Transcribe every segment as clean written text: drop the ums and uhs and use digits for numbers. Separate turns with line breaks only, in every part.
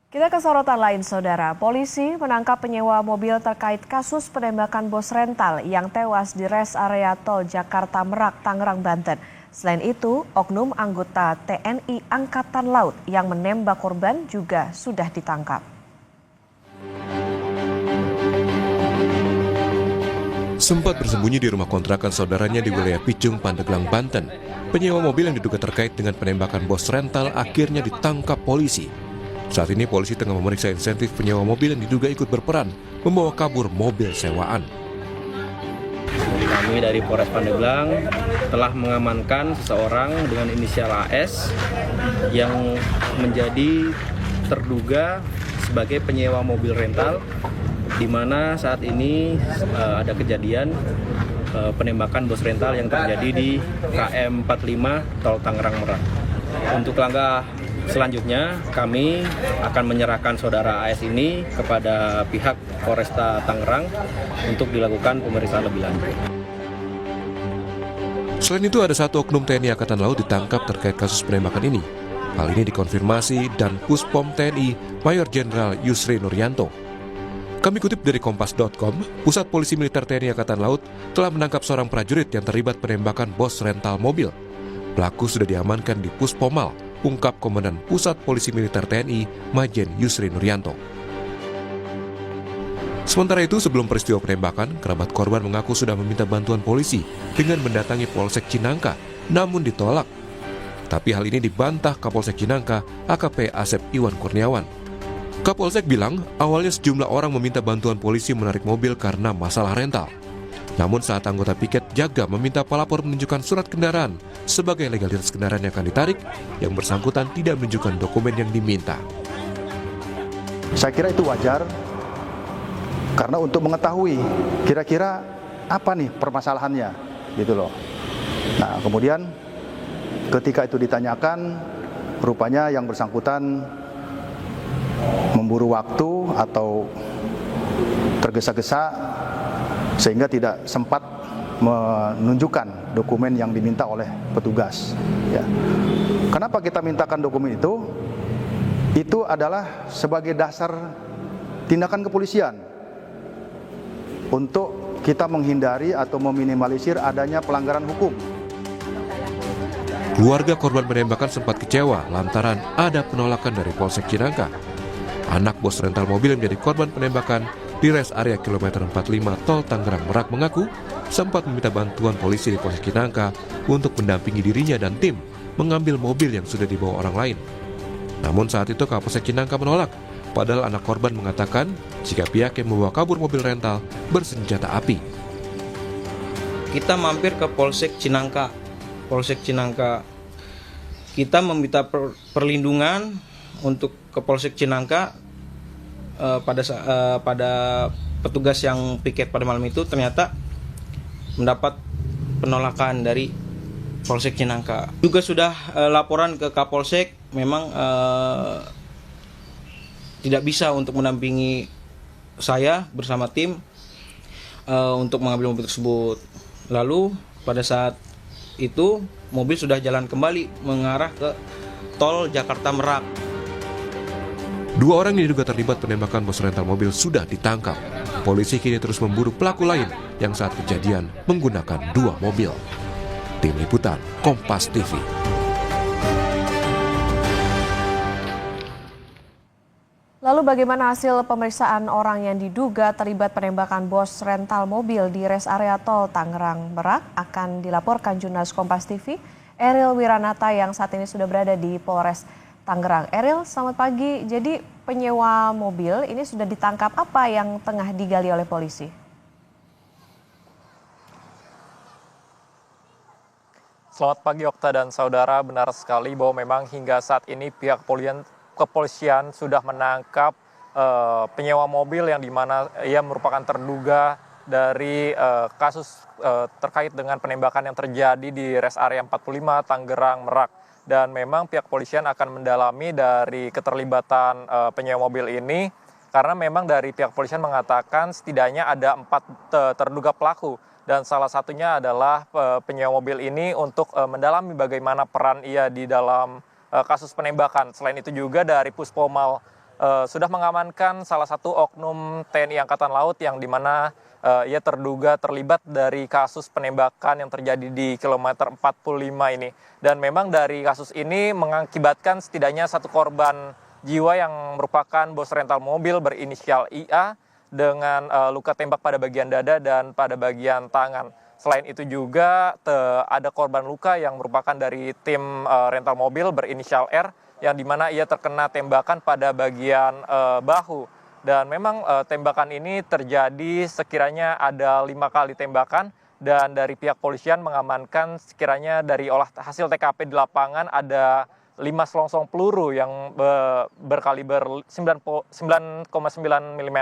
Kita ke sorotan lain, Saudara. Polisi menangkap penyewa mobil terkait kasus penembakan bos rental yang tewas di res area tol Jakarta Merak, Tangerang, Banten. Selain itu, oknum anggota TNI Angkatan Laut yang menembak korban juga sudah ditangkap.
Sempat bersembunyi di rumah kontrakan saudaranya di wilayah Picung, Pandeglang, Banten. Penyewa mobil yang diduga terkait dengan penembakan bos rental akhirnya ditangkap polisi. Saat ini polisi tengah memeriksa insentif penyewa mobil yang diduga ikut berperan membawa kabur mobil sewaan.
Kami dari Polres Pandeglang telah mengamankan seseorang dengan inisial AS yang menjadi terduga sebagai penyewa mobil rental, di mana saat ini ada kejadian penembakan bos rental yang terjadi di KM 45 Tol Tangerang Merak. Untuk langkah selanjutnya, kami akan menyerahkan saudara AS ini kepada pihak Polresta Tangerang untuk dilakukan pemeriksaan lebih lanjut.
Selain itu, ada satu oknum TNI Angkatan Laut ditangkap terkait kasus penembakan ini. Hal ini dikonfirmasi dan Puspom TNI Mayor Jenderal Yusri Nuryanto. Kami kutip dari Kompas.com, Pusat Polisi Militer TNI Angkatan Laut telah menangkap seorang prajurit yang terlibat penembakan bos rental mobil. Pelaku sudah diamankan di Puspomal, ungkap Komandan Pusat Polisi Militer TNI Majen Yusri Nuryanto. Sementara itu, sebelum peristiwa penembakan, kerabat korban mengaku sudah meminta bantuan polisi dengan mendatangi Polsek Cinangka, namun ditolak. Tapi hal ini dibantah Kapolsek Cinangka, AKP Asep Iwan Kurniawan. Kapolsek bilang, awalnya sejumlah orang meminta bantuan polisi menarik mobil karena masalah rental. Namun saat anggota piket jaga meminta pelapor menunjukkan surat kendaraan sebagai legalitas kendaraan yang akan ditarik, yang bersangkutan tidak menunjukkan dokumen yang diminta.
Saya kira itu wajar, karena untuk mengetahui kira-kira apa nih permasalahannya, gitu loh. Nah, kemudian ketika itu ditanyakan, rupanya yang bersangkutan memburu waktu atau tergesa-gesa sehingga tidak sempat menunjukkan dokumen yang diminta oleh petugas. Ya. Kenapa kita mintakan dokumen itu? Itu adalah sebagai dasar tindakan kepolisian untuk kita menghindari atau meminimalisir adanya pelanggaran hukum.
Keluarga korban penembakan sempat kecewa lantaran ada penolakan dari Polsek Cinangka. Anak bos rental mobil yang menjadi korban penembakan di res area kilometer 45 Tol Tangerang Merak mengaku sempat meminta bantuan polisi di Polsek Cinangka untuk mendampingi dirinya dan tim mengambil mobil yang sudah dibawa orang lain. Namun saat itu Kapolsek Cinangka menolak, padahal anak korban mengatakan jika pihak yang membawa kabur mobil rental bersenjata api.
Kita mampir ke Polsek Cinangka. Polsek Cinangka. Kita meminta perlindungan untuk ke Polsek Cinangka. Pada petugas yang piket pada malam itu ternyata mendapat penolakan dari Polsek Cinangka. Juga sudah laporan ke Kapolsek, memang tidak bisa untuk mendampingi saya bersama tim untuk mengambil mobil tersebut. Lalu pada saat itu mobil sudah jalan kembali mengarah ke tol Jakarta Merak.
Dua orang yang diduga terlibat penembakan bos rental mobil sudah ditangkap. Polisi kini terus memburu pelaku lain yang saat kejadian menggunakan dua mobil. Tim Liputan Kompas TV.
Lalu bagaimana hasil pemeriksaan orang yang diduga terlibat penembakan bos rental mobil di res area tol Tangerang Merak akan dilaporkan jurnalis Kompas TV Eril Wiranata yang saat ini sudah berada di Polres Tangerang. Eril, selamat pagi. Jadi penyewa mobil ini sudah ditangkap, apa yang tengah digali oleh polisi?
Selamat pagi Okta dan saudara, benar sekali bahwa memang hingga saat ini pihak kepolisian sudah menangkap penyewa mobil yang dimana ia merupakan terduga dari kasus terkait dengan penembakan yang terjadi di res area 45 Tangerang Merak. Dan memang pihak kepolisian akan mendalami dari keterlibatan penyewa mobil ini karena memang dari pihak kepolisian mengatakan setidaknya ada 4 terduga pelaku dan salah satunya adalah penyewa mobil ini untuk mendalami bagaimana peran ia di dalam kasus penembakan. Selain itu juga dari Puspomal sudah mengamankan salah satu oknum TNI Angkatan Laut yang dimana ia terduga terlibat dari kasus penembakan yang terjadi di kilometer 45 ini. Dan memang dari kasus ini mengakibatkan setidaknya satu korban jiwa yang merupakan bos rental mobil berinisial IA dengan luka tembak pada bagian dada dan pada bagian tangan. Selain itu juga ada korban luka yang merupakan dari tim rental mobil berinisial R yang dimana ia terkena tembakan pada bagian bahu. Dan memang tembakan ini terjadi sekiranya ada 5 kali tembakan dan dari pihak polisian mengamankan sekiranya dari hasil TKP di lapangan ada 5 selongsong peluru yang berkaliber 9,9 mm.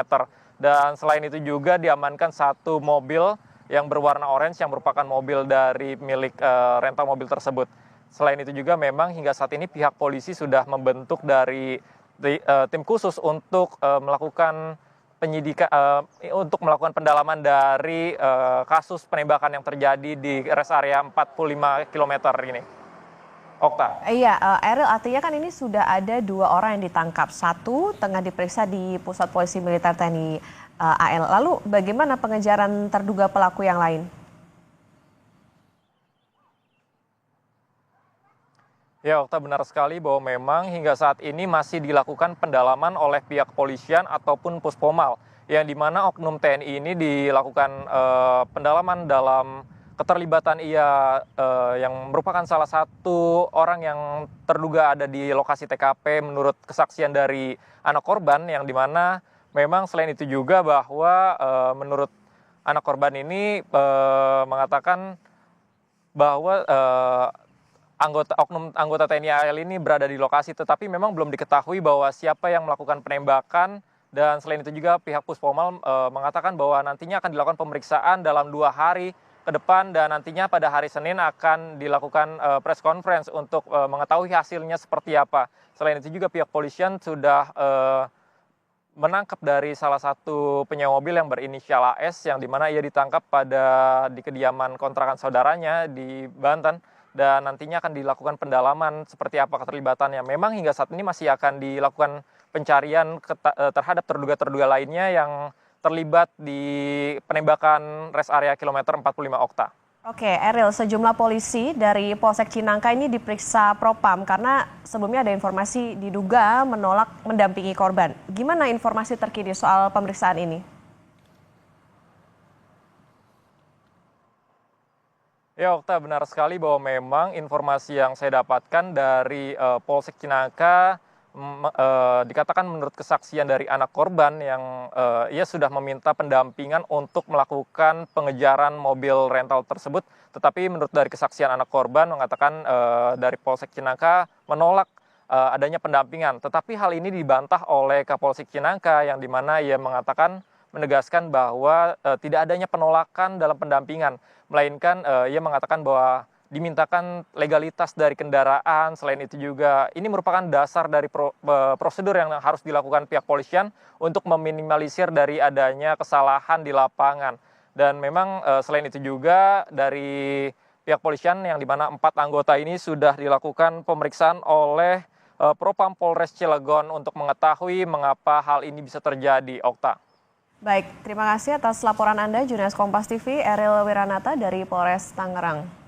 Dan selain itu juga diamankan satu mobil yang berwarna orange yang merupakan mobil dari milik rental mobil tersebut. Selain itu juga memang hingga saat ini pihak polisi sudah membentuk dari tim khusus untuk melakukan penyidikan, untuk melakukan pendalaman dari kasus penembakan yang terjadi di rest area 45 km ini. Okta.
Iya, Eril, artinya kan ini sudah ada 2 orang yang ditangkap. Satu tengah diperiksa di Pusat Polisi Militer TNI AL. Lalu bagaimana pengejaran terduga pelaku yang lain?
Ya, Okta, benar sekali bahwa memang hingga saat ini masih dilakukan pendalaman oleh pihak kepolisian ataupun Puspomal, yang dimana oknum TNI ini dilakukan pendalaman dalam keterlibatan ia yang merupakan salah satu orang yang terduga ada di lokasi TKP menurut kesaksian dari anak korban, yang dimana memang selain itu juga bahwa menurut anak korban ini mengatakan bahwa oknum anggota TNI AL ini berada di lokasi, tetapi memang belum diketahui bahwa siapa yang melakukan penembakan. Dan selain itu juga pihak Puspomal mengatakan bahwa nantinya akan dilakukan pemeriksaan dalam 2 hari ke depan, dan nantinya pada hari Senin akan dilakukan press conference untuk mengetahui hasilnya seperti apa. Selain itu juga pihak polisian sudah menangkap dari salah satu penyewa mobil yang berinisial AS, yang dimana ia ditangkap di kediaman kontrakan saudaranya di Banten. Dan nantinya akan dilakukan pendalaman seperti apa keterlibatannya. Memang hingga saat ini masih akan dilakukan pencarian terhadap terduga-terduga lainnya yang terlibat di penembakan rest area kilometer 45 Okta.
Oke, Eril, sejumlah polisi dari Polsek Cinangka ini diperiksa Propam karena sebelumnya ada informasi diduga menolak mendampingi korban. Gimana informasi terkini soal pemeriksaan ini?
Ya, Okta, benar sekali bahwa memang informasi yang saya dapatkan dari Polsek Cinangka dikatakan menurut kesaksian dari anak korban yang ia sudah meminta pendampingan untuk melakukan pengejaran mobil rental tersebut. Tetapi menurut dari kesaksian anak korban mengatakan dari Polsek Cinangka menolak adanya pendampingan. Tetapi hal ini dibantah oleh Kapolsek Cinangka yang dimana ia menegaskan bahwa tidak adanya penolakan dalam pendampingan, melainkan ia mengatakan bahwa dimintakan legalitas dari kendaraan. Selain itu juga ini merupakan dasar dari prosedur yang harus dilakukan pihak polisian untuk meminimalisir dari adanya kesalahan di lapangan. Dan memang selain itu juga dari pihak polisian yang dimana 4 anggota ini sudah dilakukan pemeriksaan oleh Propam Polres Cilegon untuk mengetahui mengapa hal ini bisa terjadi, Okta.
Baik, terima kasih atas laporan Anda, jurnalis Kompas TV, Eril Wiranata dari Polres Tangerang.